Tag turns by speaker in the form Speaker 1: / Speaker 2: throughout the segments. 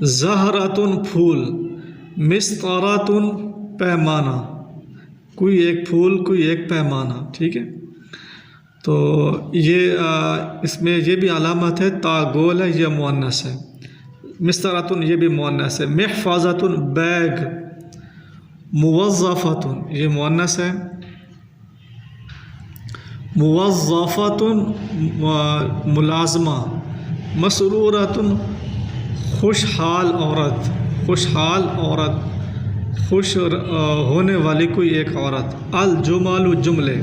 Speaker 1: زہرۃ پھول، مسطرۃ پیمانہ، کوئی ایک پھول کوئی ایک پیمانہ، ٹھیک ہے. تو یہ اس میں یہ بھی علامت ہے، تا گول ہے، یہ مؤنث ہے. مسطرۃ یہ بھی مؤنث ہے. محفظۃ بیگ، موظفۃ یہ مؤنث ہے. موظفۃ ملازمہ. مسرورۃ خوشحال عورت، خوشحال عورت، خوش ہونے والی کوئی ایک عورت. الجمل جملے.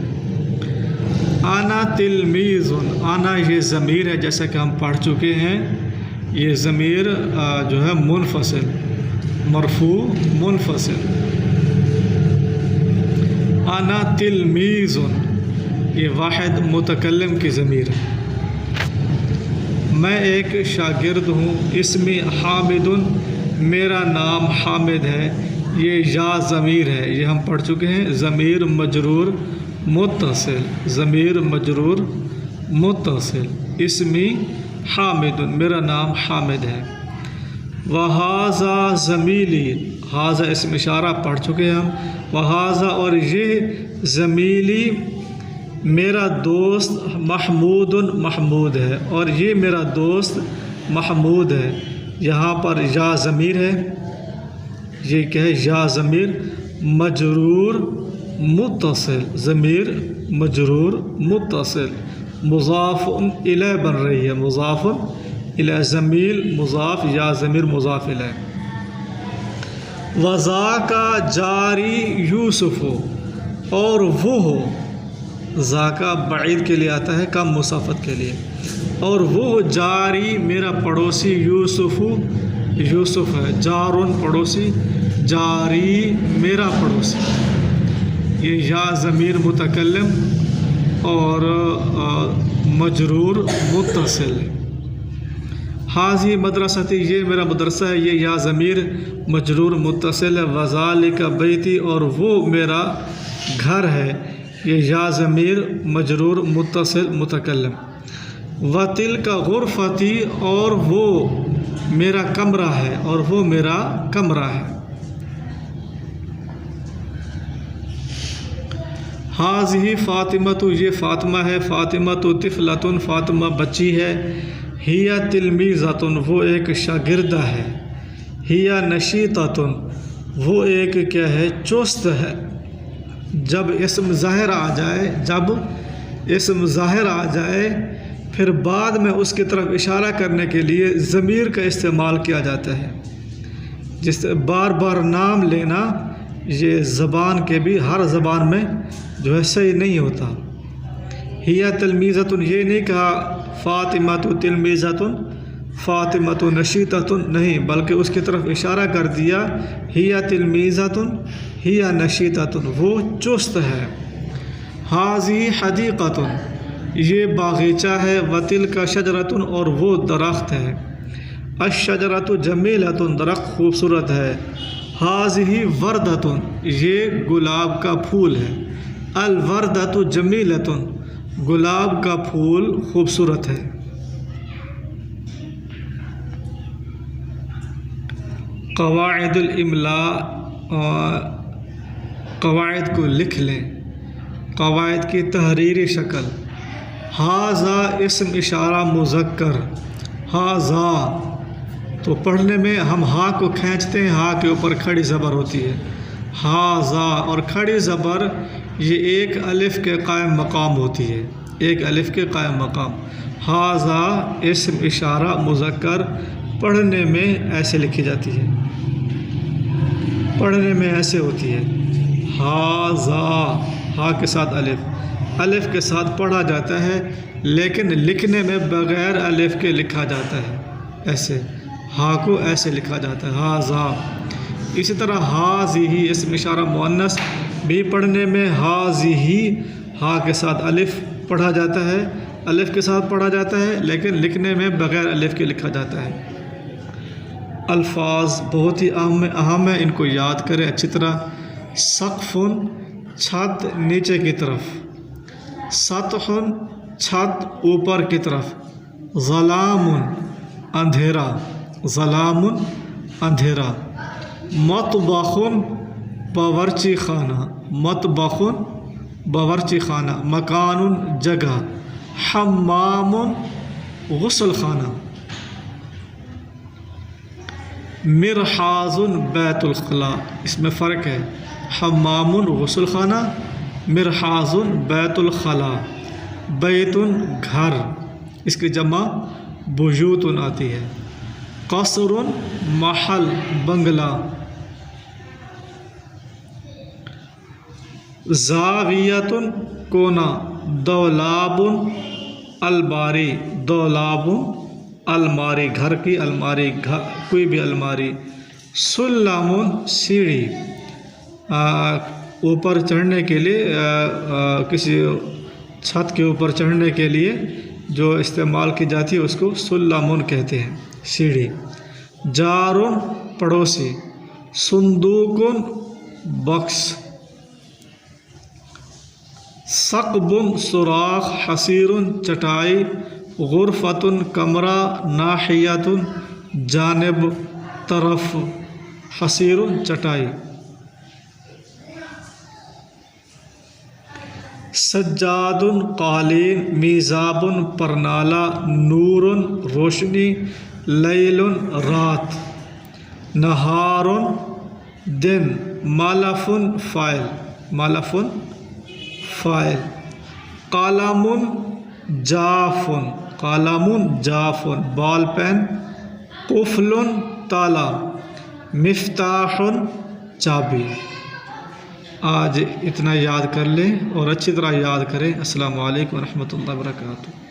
Speaker 1: انا تلمیذ، انا یہ ضمیر ہے جیسا کہ ہم پڑھ چکے ہیں. یہ ضمیر جو ہے منفصل، مرفوع منفصل. انا تلمیذ یہ واحد متکلم کی ضمیر ہے. میں ایک شاگرد ہوں. اسمی حامد، میرا نام حامد ہے. یہ یا ضمیر ہے، یہ ہم پڑھ چکے ہیں. ضمیر مجرور متصل، ضمیر مجرور متصل. اسمی حامد، میرا نام حامد ہے. وہذا زمیلی، ہذا اسم اشارہ پڑھ چکے ہیں ہم. وہذا اور یہ زمیلی میرا دوست محمود محمود ہے، اور یہ میرا دوست محمود ہے. یہاں پر یا ضمیر ہے، یہ کیا ہے؟ یا ضمیر مجرور متصل، ضمیر مجرور متصل. مضاف الیہ بن رہی ہے، مضاف الیہ. ضمیر مضاف، یا ضمیر مضاف الیہ. وذاک جاری یوسف، اور وہ ہو، ذاکا بعید کے لیے آتا ہے، کم مسافت کے لیے. اور وہ جاری میرا پڑوسی یوسف، یوسف ہے. جارن پڑوسی، جاری میرا پڑوسی. یہ یا ضمیر متکلم اور مجرور متصل. حاضی مدرستی، یہ میرا مدرسہ ہے. یہ یا ضمیر مجرور متصل ہے. وذالک بیتی، اور وہ میرا گھر ہے. یہ یا ضمیر مجرور متصل متکلم. وتلک غرفتی، اور وہ میرا کمرہ ہے، اور وہ میرا کمرہ ہے. حاضی فاطمۃ، یہ فاطمہ ہے. فاطمۃ طفلۃ، فاطمہ بچی ہے. ہی تلمیذۃ، وہ ایک شاگردہ ہے. ہی نشیطۃ، وہ ایک کیا ہے؟ چست ہے. جب اسم ظاہر آ جائے، جب اسم ظاہر آ جائے پھر بعد میں اس کی طرف اشارہ کرنے کے لیے ضمیر کا استعمال کیا جاتا ہے. جس بار بار نام لینا یہ زبان کے بھی، ہر زبان میں جو ہے صحیح نہیں ہوتا. ہی تلمیذۃ، یہ نہیں کہا فاطمۃ تلمیذۃ، فاطمۃ نشیطۃ، نہیں، بلکہ اس کی طرف اشارہ کر دیا. ہی تلمیذۃ ہی نشیطۃ، وہ چست ہے. حاضی حدیقۃ، یہ باغیچہ ہے. وتلک شجرۃ، اور وہ درخت ہے. الشجرۃ جمیلۃ، درخت خوبصورت ہے. حاضی وردۃ، یہ گلاب کا پھول ہے. الوردۃ جمیلۃ، گلاب کا پھول خوبصورت ہے. قواعد الاملاء، قواعد کو لکھ لیں. قواعد کی تحریری شکل. ہاذا اسم اشارہ مذکر. ہاذا تو پڑھنے میں ہم ہا کو کھینچتے ہیں، ہا کے اوپر کھڑی زبر ہوتی ہے. ہاذا، اور کھڑی زبر یہ ایک الف کے قائم مقام ہوتی ہے، ایک الف کے قائم مقام. ہاذا اسم اشارہ مذکر پڑھنے میں ایسے لکھی جاتی ہے، پڑھنے میں ایسے ہوتی ہے. ہاذا، ہا کے ساتھ الف، الف کے ساتھ پڑھا جاتا ہے، لیکن لکھنے میں بغیر الف کے لکھا جاتا ہے. ایسے ہا کو ایسے لکھا جاتا ہے، ہاذا. اسی طرح حاذی اسم اشارہ مؤنث بھی پڑھنے میں حاذی، ہا کے ساتھ الف پڑھا جاتا ہے، الف کے ساتھ پڑھا جاتا ہے، لیکن لکھنے میں بغیر الف کے لکھا جاتا ہے. الفاظ بہت ہی اہم ہے، ان کو یاد کریں اچھی طرح. سقف، چھت نیچے کی طرف. سطح، چھت اوپر کی طرف. ظلام، اندھیرا. ظلام اندھیرا. مطبخن باورچی خانہ. مطبخن باورچی خانہ. مکان جگہ. حمام غسل خانہ. مرحاض بیت الخلاء. اس میں فرق ہے. حمام غسل خانہ، مرحاض بیت الخلاء. بیت گھر، اس کی جمع بیوت آتی ہے. قصر محل بنگلہ. زاویۃ کونا. دولاب الباری. دولاب الماری، گھر کی الماری، کوئی بھی الماری. سلم سیڑھی، اوپر چڑھنے کے لیے، کسی چھت کے اوپر چڑھنے کے لیے جو استعمال کی جاتی ہے اس کو سلم کہتے ہیں، سیڑھی. جار پڑوسی. صندوق باکس. ثقب سوراخ. حصیر چٹائی. غرفۃ کمرہ. ناحیۃ جانب طرف. حصیر چٹائی. سجاد قالین. میزاب پرنالہ. نور روشنی. لیل رات. نہار دن. مالف فائل. مالف فائل. قلم جاف. قلم جاف بال پین. قفل تالا. مفتاح چابی. آج اتنا یاد کر لیں اور اچھی طرح یاد کریں. السلام علیکم ورحمۃ اللہ وبرکاتہ.